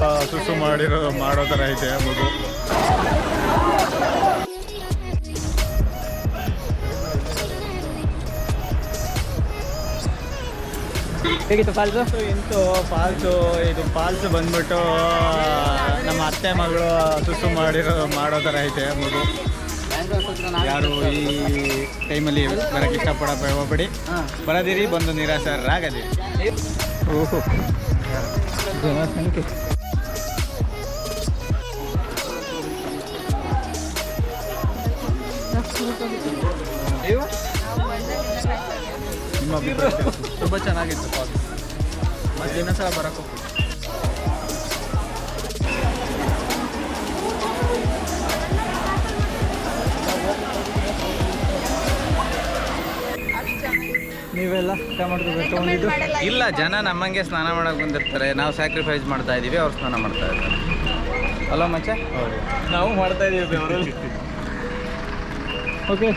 ಸ್ವಲ್ಪ ಸುಸು ಮಾಡೋ ಥರ ಐತೆ ಮಗು. ಹೇಗಿತ್ತು ಫಾಲ್ಸು? ಇದು ಫಾಲ್ಸ್ ಬಂದ್ಬಿಟ್ಟು ನಮ್ಮ ಅತ್ತೆ ಮಗಳು ಸುಸು ಮಾಡೋ ಥರ ಐತೆ ಮಗು. ಯಾರು ಈ ಟೈಮಲ್ಲಿ ಬರೋಕ್ಕೆ ಇಷ್ಟಪಡಬೇಡಿ, ಬರೋದಿರಿ, ಬಂದು ನಿರಾಸರಾಗದಿರಿ. ಓಹೋ ಜನಸಂಖ್ಯೆ. ನಿಮ್ಮ ಅಭಿಪ್ರಾಯ ತುಂಬ ಚೆನ್ನಾಗಿತ್ತು ಫಾಲ್ಸ್. ಮತ್ತೆ ಇನ್ನೊಂದ್ಸಲ ಬರೋಕ್ಕೆ ನೀವೆಲ್ಲ ಊಟ ಮಾಡ್ಕೋಬೇಕು. ಇಲ್ಲ, ಜನ ನಮ್ಮಂಗೆ ಸ್ನಾನ ಮಾಡೋಕೆ ಬಂದಿರ್ತಾರೆ. ನಾವು ಸ್ಯಾಕ್ರಿಫೈಸ್ ಮಾಡ್ತಾ ಇದ್ದೀವಿ, ಅವ್ರು ಸ್ನಾನ ಮಾಡ್ತಾ ಇದ್ದಾರೆ. ಅಲ್ಲ ಮಚ್ಚ, ಹೌದು. ನಾವು ಮಾಡ್ತಾ ಇದ್ದೀವಿ ಬೆವರಲ್ಲಿ. ಓಕೆ